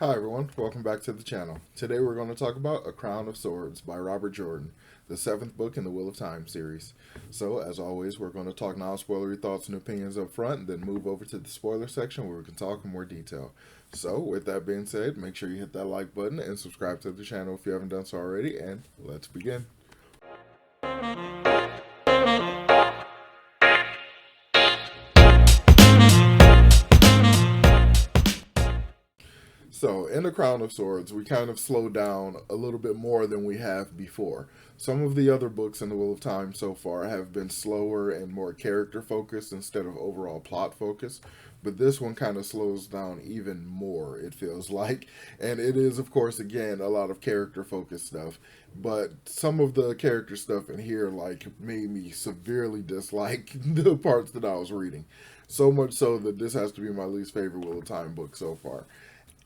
Hi everyone, welcome back to the channel. Today we're going to talk about A Crown of Swords by Robert Jordan, the 7th book in the Wheel of Time series. So, as always, we're going to talk non-spoilery thoughts and opinions up front, and then move over to the spoiler section where we can talk in more detail. So, with that being said, make sure you hit that like button and subscribe to the channel if you haven't done so already, and let's begin. So, in The Crown of Swords, we kind of slow down a little bit more than we have before. Some of the other books in the Wheel of Time so far have been slower and more character focused instead of overall plot focused, but this one kind of slows down even more, it feels like. And it is, of course, again, a lot of character focused stuff, but some of the character stuff in here, like, made me severely dislike the parts that I was reading. So much so that this has to be my least favorite Wheel of Time book so far.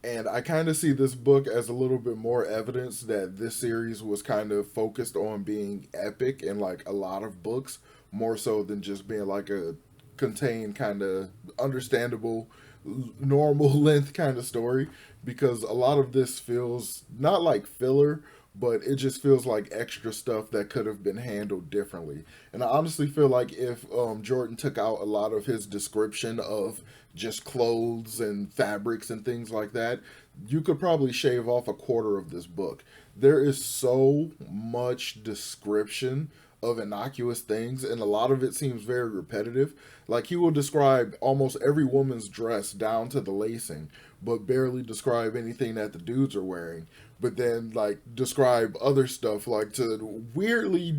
And I kind of see this book as a little bit more evidence that this series was kind of focused on being epic and like a lot of books, more so than just being like a contained kind of understandable, normal length kind of story. Because a lot of this feels not like filler, but it just feels like extra stuff that could have been handled differently. And I honestly feel like if Jordan took out a lot of his description of just clothes and fabrics and things like that, you could probably shave off a quarter of this book. There is so much description of innocuous things, and a lot of it seems very repetitive. Like, he will describe almost every woman's dress down to the lacing, but barely describe anything that the dudes are wearing. But then, like, describe other stuff, like, to weirdly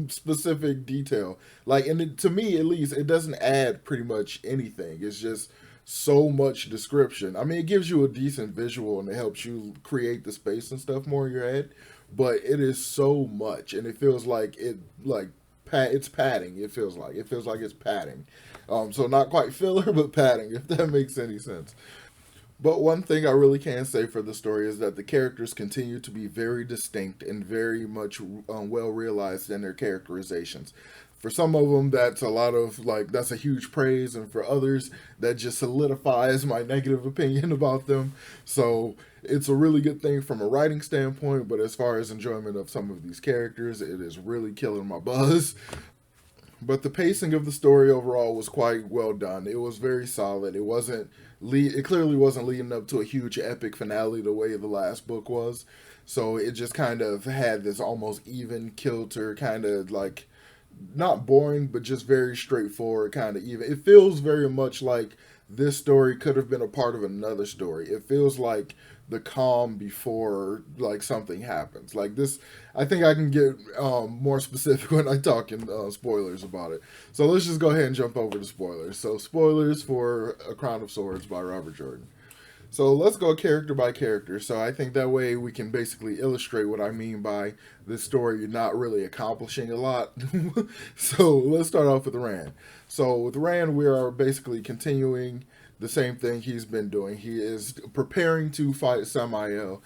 specific detail. Like, and to me, at least, it doesn't add pretty much anything. It's just so much description. I mean, it gives you a decent visual and it helps you create the space and stuff more in your head, but it is so much, and it feels like it's padding. It feels like it's padding. So not quite filler, but padding, if that makes any sense. But one thing I really can say for the story is that the characters continue to be very distinct and very much well realized in their characterizations. For some of them, that's a lot of like that's a huge praise, and for others, that just solidifies my negative opinion about them. So it's a really good thing from a writing standpoint, but as far as enjoyment of some of these characters, it is really killing my buzz. But the pacing of the story overall was quite well done. It was very solid. It clearly wasn't leading up to a huge epic finale the way the last book was. So it just kind of had this almost even kilter kind of like not boring, but just very straightforward, kind of even. It feels very much like this story could have been a part of another story. It feels like the calm before like something happens. Like this, I think I can get more specific when I talk in spoilers about it. So let's just go ahead and jump over to spoilers. So spoilers for A Crown of Swords by Robert Jordan. So let's go character by character. So I think that way we can basically illustrate what I mean by this story not really accomplishing a lot. So let's start off with Rand. So with Rand, we are basically continuing the same thing he's been doing. He is preparing to fight Samael.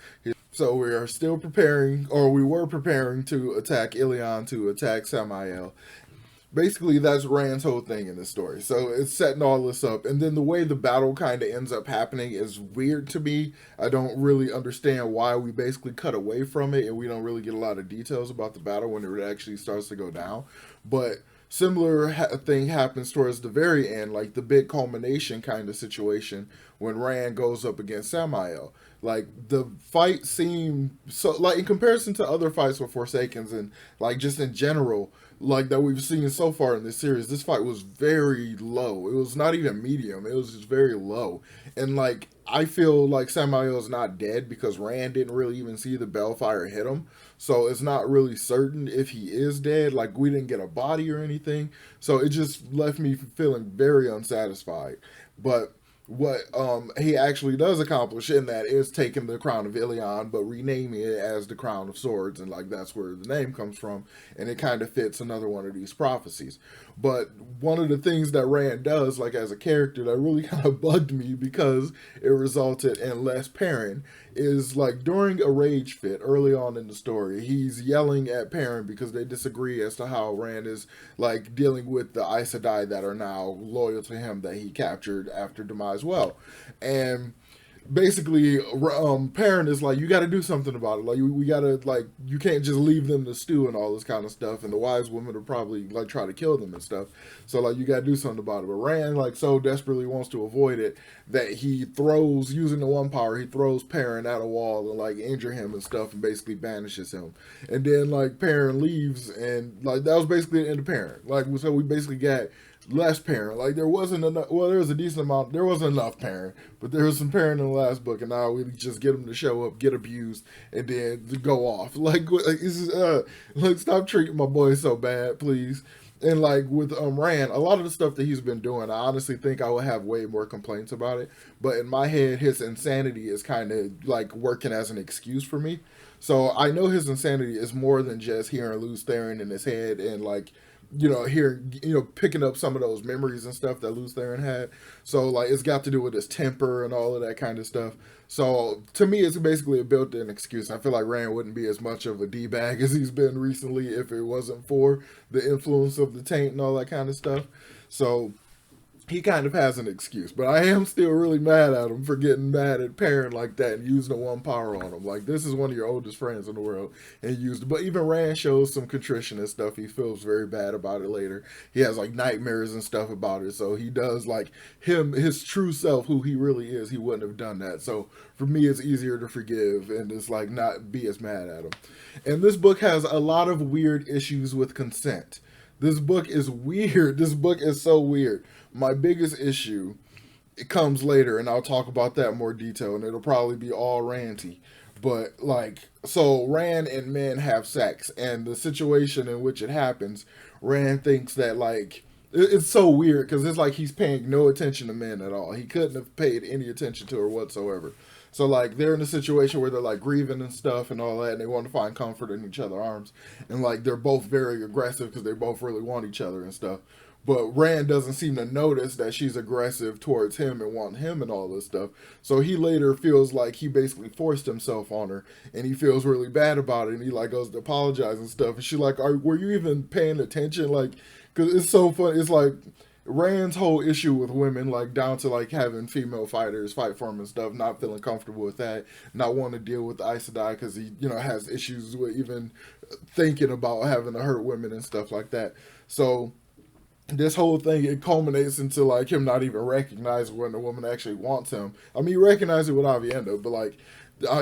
So we are still preparing, or we were preparing to attack Ilion to attack Samael. Basically, that's Rand's whole thing in this story. So it's setting all this up, and then the way the battle kind of ends up happening is weird to me. I don't really understand why we basically cut away from it, and we don't really get a lot of details about the battle when it actually starts to go down. But similar thing happens towards the very end, like the big culmination kind of situation when Rand goes up against Samael. Like the fight seemed so, like in comparison to other fights with Forsakens and like just in general, like that we've seen so far in this series, this fight was very low. It was not even medium. It was just very low. And like I feel like Samael is not dead because Rand didn't really even see the Bellfire hit him. So it's not really certain if he is dead. Like we didn't get a body or anything. So it just left me feeling very unsatisfied. But what he actually does accomplish in that is taking the crown of Ilion, but renaming it as the crown of swords, and like that's where the name comes from, and it kind of fits another one of these prophecies. But one of the things that Rand does, like as a character, that really kind of bugged me because it resulted in less Perrin, is like during a rage fit early on in the story, he's yelling at Perrin because they disagree as to how Rand is like dealing with the Aes Sedai that are now loyal to him that he captured after demise well. And basically parent is like, you got to do something about it, like we got to, like, you can't just leave them to stew and all this kind of stuff, and the wise woman will probably like try to kill them and stuff, so like you got to do something about it. But Rand like so desperately wants to avoid it that he throws, using the one power, he throws Perrin at a wall and like injure him and stuff and basically banishes him. And then like Perrin leaves, and like that was basically the end of Perrin. Like so we basically got less Perrin. Like there wasn't enough. Well, there was a decent amount. There wasn't enough Perrin, but there was some Perrin in the last book, and now we just get him to show up, get abused, and then go off. Like this is like stop treating my boy so bad, please. And like with Rand, a lot of the stuff that he's been doing, I honestly think I would have way more complaints about it. But in my head, his insanity is kind of like working as an excuse for me. So I know his insanity is more than just hearing Luz Theron in his head and like, hearing, picking up some of those memories and stuff that Luz Theron had. So like it's got to do with his temper and all of that kind of stuff. So to me, it's basically a built-in excuse. I feel like Rand wouldn't be as much of a d-bag as he's been recently if it wasn't for the influence of the taint and all that kind of stuff. So he kind of has an excuse, but I am still really mad at him for getting mad at Perrin like that and using the one power on him. Like, this is one of your oldest friends in the world, and he used it. But even Rand shows some contrition and stuff. He feels very bad about it later. He has like nightmares and stuff about it. So he does like his true self, who he really is. He wouldn't have done that. So for me, it's easier to forgive and just like not be as mad at him. And this book has a lot of weird issues with consent. This book is weird. This book is so weird. My biggest issue, it comes later, and I'll talk about that in more detail, and it'll probably be all ranty. But like, so Rand and men have sex, and the situation in which it happens, Rand thinks that like it's so weird because it's like he's paying no attention to men at all. He couldn't have paid any attention to her whatsoever. So like they're in a situation where they're like grieving and stuff and all that, and they want to find comfort in each other's arms, and like they're both very aggressive because they both really want each other and stuff. But Rand doesn't seem to notice that she's aggressive towards him and want him and all this stuff. So he later feels like he basically forced himself on her, and he feels really bad about it. And he like goes to apologize and stuff. And she's like, were you even paying attention? Like, because it's so funny. It's like Rand's whole issue with women, like down to like having female fighters fight for him and stuff, not feeling comfortable with that, not wanting to deal with the Aes Sedai because he, has issues with even thinking about having to hurt women and stuff like that. So this whole thing, it culminates into like him not even recognizing when the woman actually wants him. I mean, he recognized it with Aviendha, but like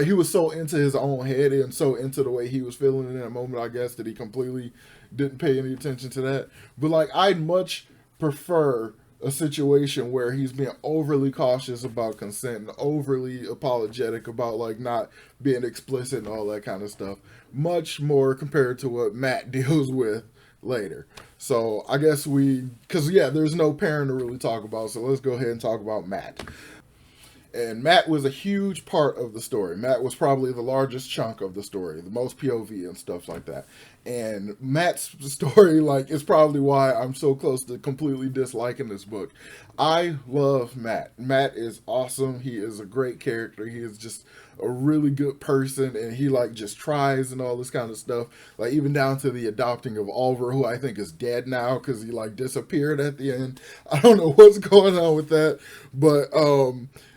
he was so into his own head and so into the way he was feeling in that moment, I guess, that he completely didn't pay any attention to that. But like, I'd much prefer a situation where he's being overly cautious about consent and overly apologetic about like not being explicit and all that kind of stuff, much more compared to what Matt deals with later. So I guess because there's no parent to really talk about, so let's go ahead and talk about Matt. And Matt was a huge part of the story. Matt was probably the largest chunk of the story, the most POV and stuff like that. And Matt's story, like, is probably why I'm so close to completely disliking this book. I love Matt. Matt is awesome. He is a great character. He is just a really good person, and he like just tries and all this kind of stuff. Like even down to the adopting of Oliver, who I think is dead now because he like disappeared at the end. I don't know what's going on with that, but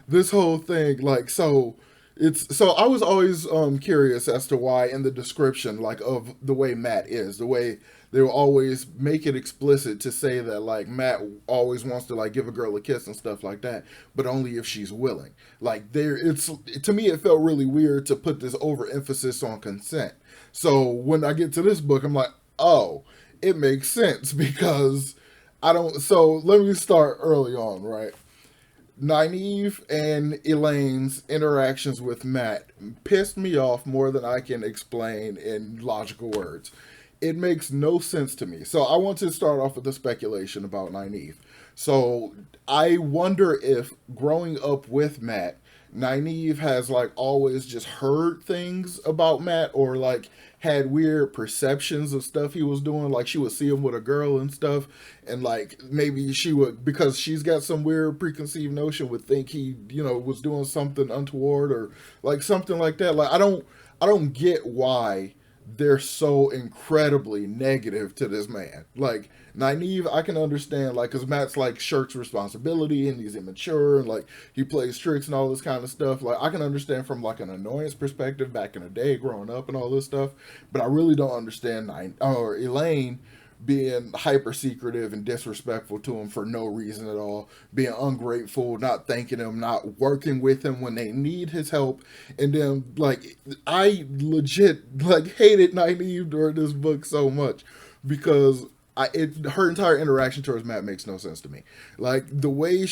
this whole thing, like, so I was always curious as to why in the description, like, of the way Matt is, the way they will always make it explicit to say that like Matt always wants to like give a girl a kiss and stuff like that, but only if she's willing. Like to me it felt really weird to put this overemphasis on consent. So when I get to this book, I'm like, oh, it makes sense because I don't. So let me start early on, right? Nynaeve and Elaine's interactions with Matt pissed me off more than I can explain in logical words. It makes no sense to me. So I want to start off with the speculation about Nynaeve. So I wonder if growing up with Matt, Nynaeve has like always just heard things about Matt or like had weird perceptions of stuff he was doing. Like she would see him with a girl and stuff, and like maybe she would, because she's got some weird preconceived notion, would think he, was doing something untoward or like something like that. Like I don't get why they're so incredibly negative to this man. Like Nynaeve, I can understand, like, because Matt's like shirks responsibility and he's immature and like he plays tricks and all this kind of stuff. Like, I can understand from like an annoyance perspective back in the day, growing up and all this stuff. But I really don't understand or Elaine being hyper secretive and disrespectful to him for no reason at all, being ungrateful, not thanking him, not working with him when they need his help. And then, like, I legit, like, hated Nynaeve during this book so much because her entire interaction towards Matt makes no sense to me. Like the way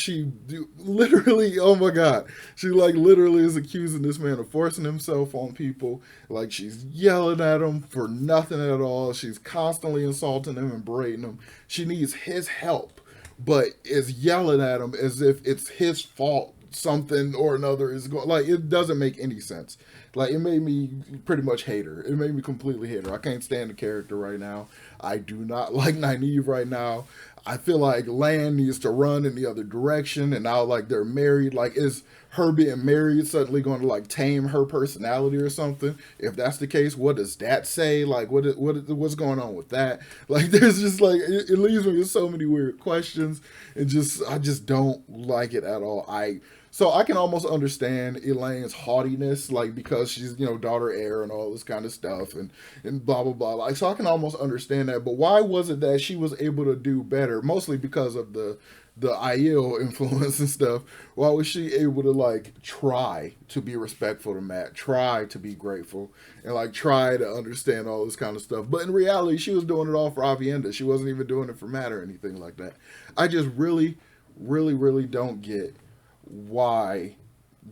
literally, oh my god, she like literally is accusing this man of forcing himself on people. Like she's yelling at him for nothing at all. She's constantly insulting him and berating him. She needs his help, but is yelling at him as if it's his fault. Something or another is going, like, it doesn't make any sense. Like, it made me pretty much hate her. It made me completely hate her. I can't stand the character right now. I do not like Nynaeve right now. I feel like Lan needs to run in the other direction, and now like they're married. Like, is her being married suddenly going to like tame her personality or something? If that's the case, what does that say? Like, what's going on with that? Like, there's just like it leaves me with so many weird questions, and I just don't like it at all. So I can almost understand Elaine's haughtiness, like because she's, daughter heir and all this kind of stuff and blah, blah, blah. Like, so I can almost understand that. But why was it that she was able to do better? Mostly because of the Aiel influence and stuff. Why was she able to like try to be respectful to Matt, try to be grateful, and like try to understand all this kind of stuff? But in reality, she was doing it all for Aviendha. She wasn't even doing it for Matt or anything like that. I just really, really, really don't get why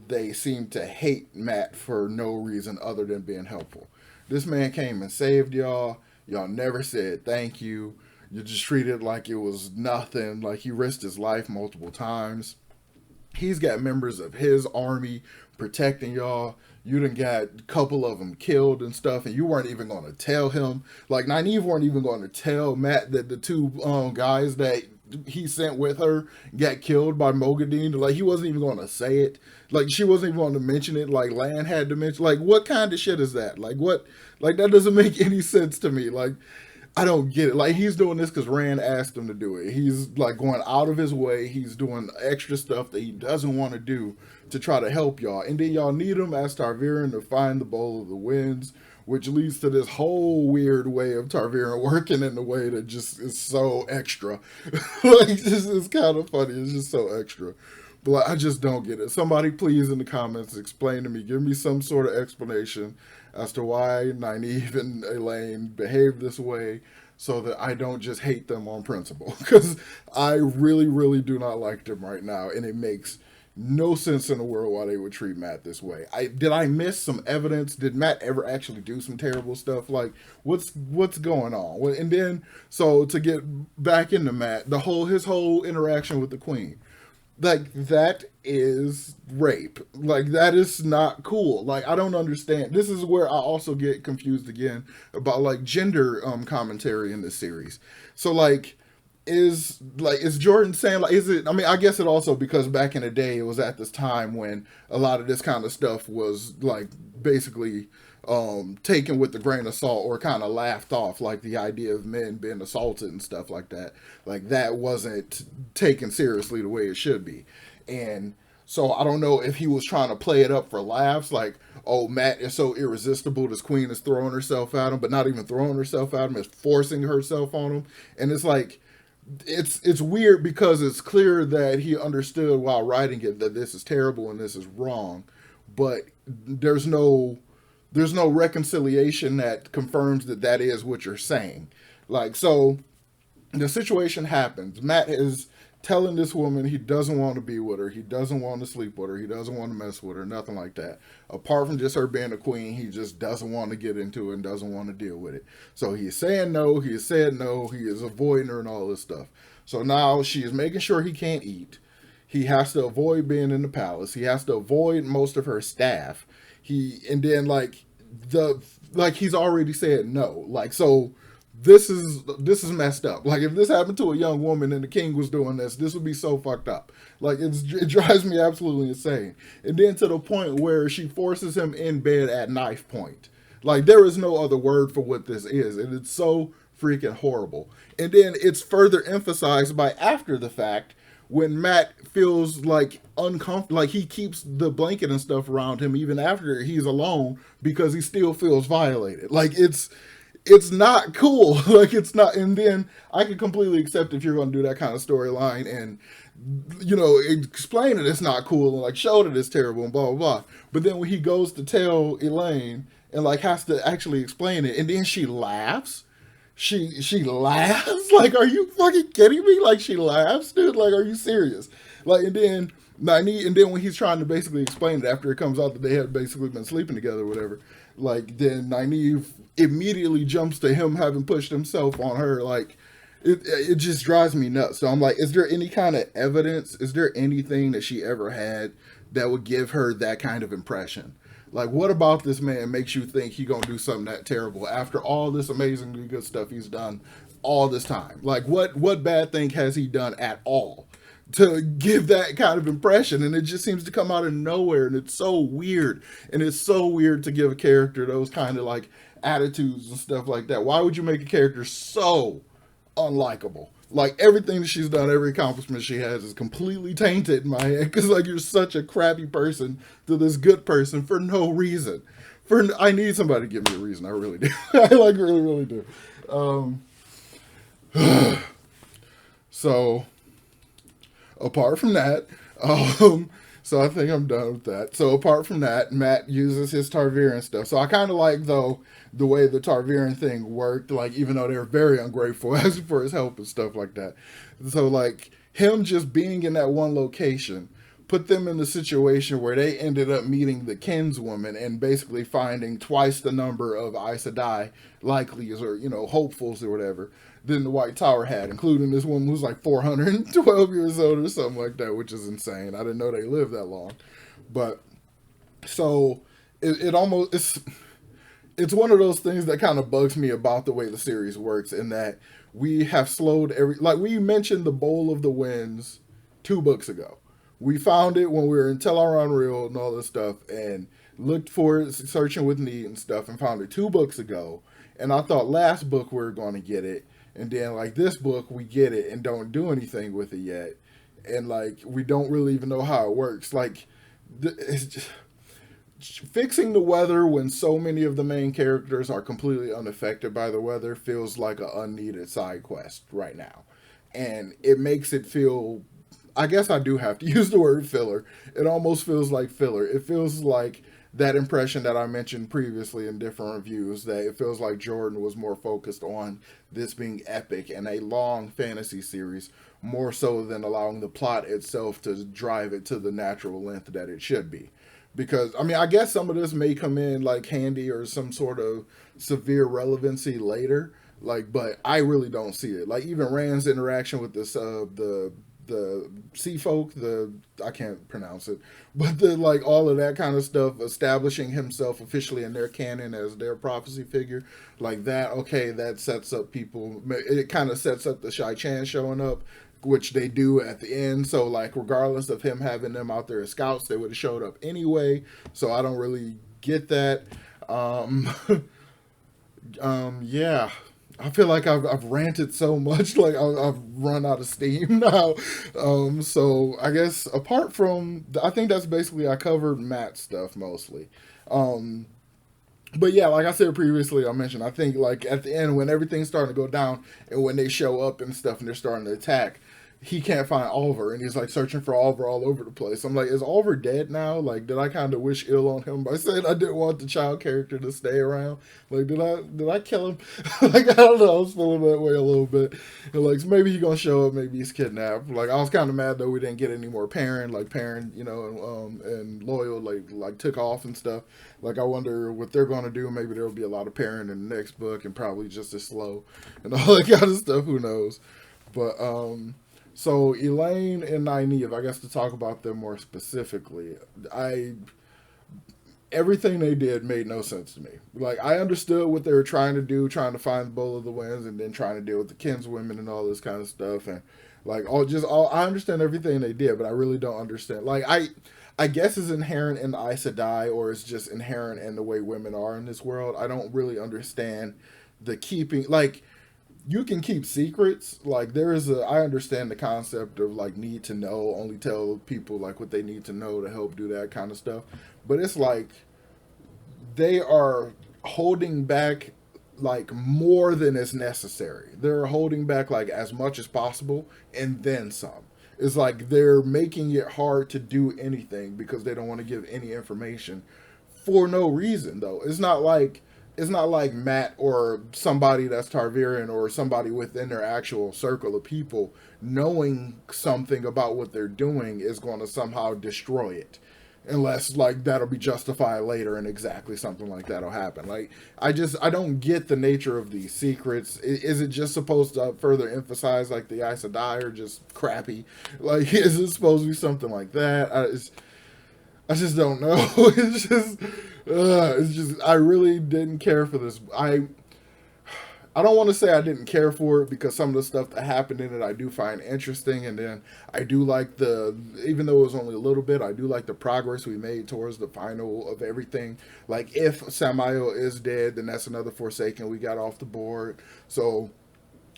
they seem to hate Matt for no reason other than being helpful. This man came and saved y'all. Y'all never said thank you. You just treated it like it was nothing. Like he risked his life multiple times. He's got members of his army protecting y'all. You done got a couple of them killed and stuff, and you weren't even going to tell him. Like, Nynaeve weren't even going to tell Matt that the two guys that he sent with her got killed by Mogadine. Like, he wasn't even going to say it. Like, she wasn't even going to mention it. Like, Lan had to mention. Like, what kind of shit is that? Like, what? Like, that doesn't make any sense to me. Like, I don't get it. Like, he's doing this because Rand asked him to do it. He's, like, going out of his way. He's doing extra stuff that he doesn't want to do to try to help y'all. And then y'all need him as Targaryen to find the Bowl of the Winds, which leads to this whole weird way of Targaryen working in a way that just is so extra. Like, it's kind of funny. It's just so extra. But like, I just don't get it. Somebody please in the comments explain to me, give me some sort of explanation as to why Nynaeve and Elaine behave this way so that I don't just hate them on principle. Because I really, really do not like them right now, and it makes no sense in the world why they would treat Matt this way. Did I miss some evidence? Did Matt ever actually do some terrible stuff? Like, what's going on? And then, so to get back into Matt, his whole interaction with the Queen, like, that is rape. Like, that is not cool. Like, I don't understand. This is where I also get confused again about like gender commentary in this series. So like, is Jordan saying, like, is it, I mean, I guess it also, because back in the day it was at this time when a lot of this kind of stuff was like basically taken with a grain of salt or kind of laughed off, like the idea of men being assaulted and stuff like that. Like, that wasn't taken seriously the way it should be. And so I don't know if he was trying to play it up for laughs, like, oh, Matt is so irresistible, this Queen is throwing herself at him, but not even throwing herself at him, is forcing herself on him. And it's like, it's weird because it's clear that he understood while writing it that this is terrible and this is wrong, but there's no reconciliation that confirms that that is what you're saying. Like, so the situation happens. Matt is telling this woman he doesn't want to be with her, he doesn't want to sleep with her, he doesn't want to mess with her, nothing like that. Apart from just her being a queen, he just doesn't want to get into it and doesn't want to deal with it. So he's saying no, he has said no, he is avoiding her and all this stuff. So now she is making sure he can't eat. He has to avoid being in the palace. He has to avoid most of her staff. And then he's already said no. Like, so this is messed up. Like, if this happened to a young woman and the king was doing this would be so fucked up. Like, it drives me absolutely insane. And then to the point where she forces him in bed at knife point. Like there is no other word for what this is, and it's so freaking horrible. And then it's further emphasized by after the fact when Matt feels like uncomfortable, like he keeps the blanket and stuff around him even after he's alone because he still feels violated. Like it's not cool. Like it's not. And then I can completely accept if you're going to do that kind of storyline and explain that it's not cool and like show that it's terrible and blah blah blah. But then when he goes to tell Elaine and like has to actually explain it, and then she laughs. She laughs. Like, are you fucking kidding me? Like she laughs, dude. Like, are you serious? Like, and then when he's trying to basically explain it after it comes out that they had basically been sleeping together or whatever, like then Nynaeve immediately jumps to him having pushed himself on her. Like it just drives me nuts. So I'm like, is there any kind of evidence? Is there anything that she ever had that would give her that kind of impression? Like, what about this man makes you think he gonna do something that terrible after all this amazingly good stuff he's done all this time? Like, what bad thing has he done at all to give that kind of impression? And it just seems to come out of nowhere, and it's so weird. And it's so weird to give a character those kind of like attitudes and stuff like that. Why would you make a character so unlikable? Like everything that she's done, every accomplishment she has is completely tainted in my head because like you're such a crappy person to this good person for no reason. I need somebody to give me a reason. I really do. I like really really do. So apart from that, so I think I'm done with that. So apart from that, Matt uses his Targaryen stuff. So I kind of like though the way the Targaryen thing worked. Like even though they're very ungrateful as for his help and stuff like that. So like him just being in that one location put them in the situation where they ended up meeting the kinswoman and basically finding twice the number of Aes Sedai likelies or hopefuls or whatever than the White Tower had, including this woman who's like 412 years old or something like that, which is insane. I didn't know they lived that long. But so it almost it's one of those things that kind of bugs me about the way the series works in that we have slowed like we mentioned the Bowl of the Winds 2 books ago. We found it when we were in Tellar Unreal and all this stuff and looked for it, searching with Neat and stuff, and found it 2 books ago. And I thought last book we were going to get it. And then like this book, we get it and don't do anything with it yet. And like, we don't really even know how it works. Like, it's just, fixing the weather when so many of the main characters are completely unaffected by the weather feels like an unneeded side quest right now. And it makes it feel, I guess I do have to use the word filler. It almost feels like filler. It feels like that impression that I mentioned previously in different reviews, that it feels like Jordan was more focused on this being epic and a long fantasy series more so than allowing the plot itself to drive it to the natural length that it should be. Because, I mean, I guess some of this may come in like handy or some sort of severe relevancy later, like, but I really don't see it. Like even Rand's interaction with this the sea folk, I can't pronounce it, but the like all of that kind of stuff, establishing himself officially in their canon as their prophecy figure, like that. Okay, that sets up people. It kind of sets up the Shai Chan showing up, which they do at the end. So like, regardless of him having them out there as scouts, they would have showed up anyway. So I don't really get that. Um, yeah. I feel like I've ranted so much, like I've run out of steam now. So I guess apart from, I think that's basically I covered Matt stuff mostly. Um, but yeah, like I said previously, I mentioned I think like at the end when everything's starting to go down and when they show up and stuff and they're starting to attack, he can't find Oliver and he's like searching for Oliver all over the place. I'm like, is Oliver dead now? Like, did I kind of wish ill on him by saying I didn't want the child character to stay around? Like, did I kill him? Like, I don't know. I was feeling that way a little bit. And like, so maybe he's gonna show up. Maybe he's kidnapped. Like, I was kind of mad though we didn't get any more Perrin. Like Perrin, and Loyal like took off and stuff. Like, I wonder what they're gonna do. Maybe there'll be a lot of Perrin in the next book and probably just as slow and all that kind of stuff. Who knows? But So Elaine and Nynaeve, I guess to talk about them more specifically, everything they did made no sense to me. Like I understood what they were trying to do, trying to find the Bowl of the Winds, and then trying to deal with the kinswomen and all this kind of stuff, and like I understand everything they did, but I really don't understand. Like I guess is inherent in the Aes Sedai, or it's just inherent in the way women are in this world. I don't really understand the keeping, like, you can keep secrets. Like, there is a, I understand the concept of like need to know, only tell people like what they need to know to help do that kind of stuff. But it's like they are holding back like more than is necessary. They're holding back like as much as possible and then some. It's like they're making it hard to do anything because they don't want to give any information for no reason though. It's not like Matt or somebody that's Targaryen or somebody within their actual circle of people knowing something about what they're doing is going to somehow destroy it. Unless like that'll be justified later and exactly something like that'll happen. Like I don't get the nature of these secrets. Is it just supposed to further emphasize like the Aes Sedai are just crappy? Like is it supposed to be something like that? I just don't know. It's just I really didn't care for this. I don't want to say I didn't care for it because some of the stuff that happened in it I do find interesting, and then I do like even though it was only a little bit, I do like the progress we made towards the final of everything. Like if Samael is dead, then that's another Forsaken we got off the board. So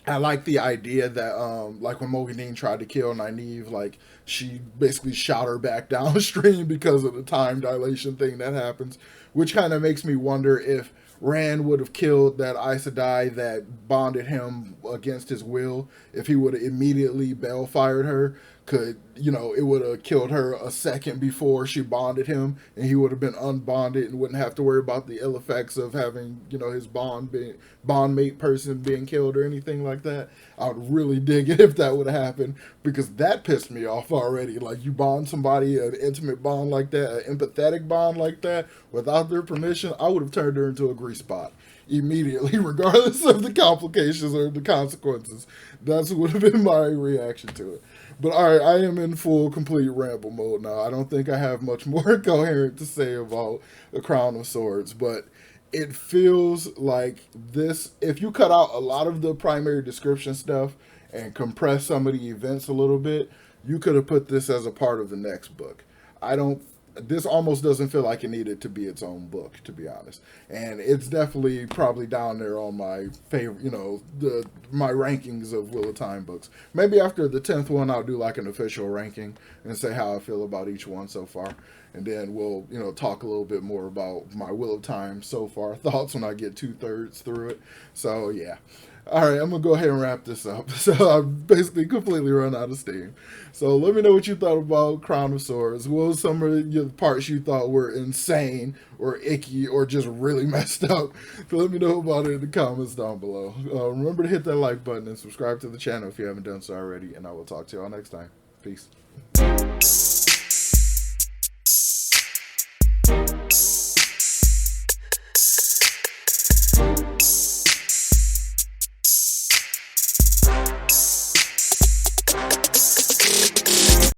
I like the idea that, like when Moghedien tried to kill Nynaeve, like she basically shot her back downstream because of the time dilation thing that happens, which kind of makes me wonder if Rand would have killed that Aes Sedai that bonded him against his will. If he would have immediately bail fired her, it would have killed her a second before she bonded him, and he would have been unbonded and wouldn't have to worry about the ill effects of having, his bondmate person being killed or anything like that. I would really dig it if that would have happened, because that pissed me off already. Like, you bond somebody, an intimate bond like that, an empathetic bond like that, without their permission, I would have turned her into a grease spot immediately, regardless of the complications or the consequences. That's what would have been my reaction to it. But all right, I am in full, complete ramble mode now. I don't think I have much more coherent to say about The Crown of Swords, but it feels like this, if you cut out a lot of the primary description stuff and compress some of the events a little bit, you could have put this as a part of the next book. This almost doesn't feel like it needed to be its own book, to be honest. And it's definitely probably down there on my favorite, my rankings of Wheel of Time books. Maybe after the 10th one, I'll do like an official ranking and say how I feel about each one so far. And then we'll, talk a little bit more about my Wheel of Time so far thoughts when I get 2/3 through it. So yeah. All right, I'm going to go ahead and wrap this up. So I've basically completely run out of steam. So let me know what you thought about Crown of Swords. What were some of the parts you thought were insane or icky or just really messed up? So let me know about it in the comments down below. Remember to hit that like button and subscribe to the channel if you haven't done so already. And I will talk to y'all next time. Peace.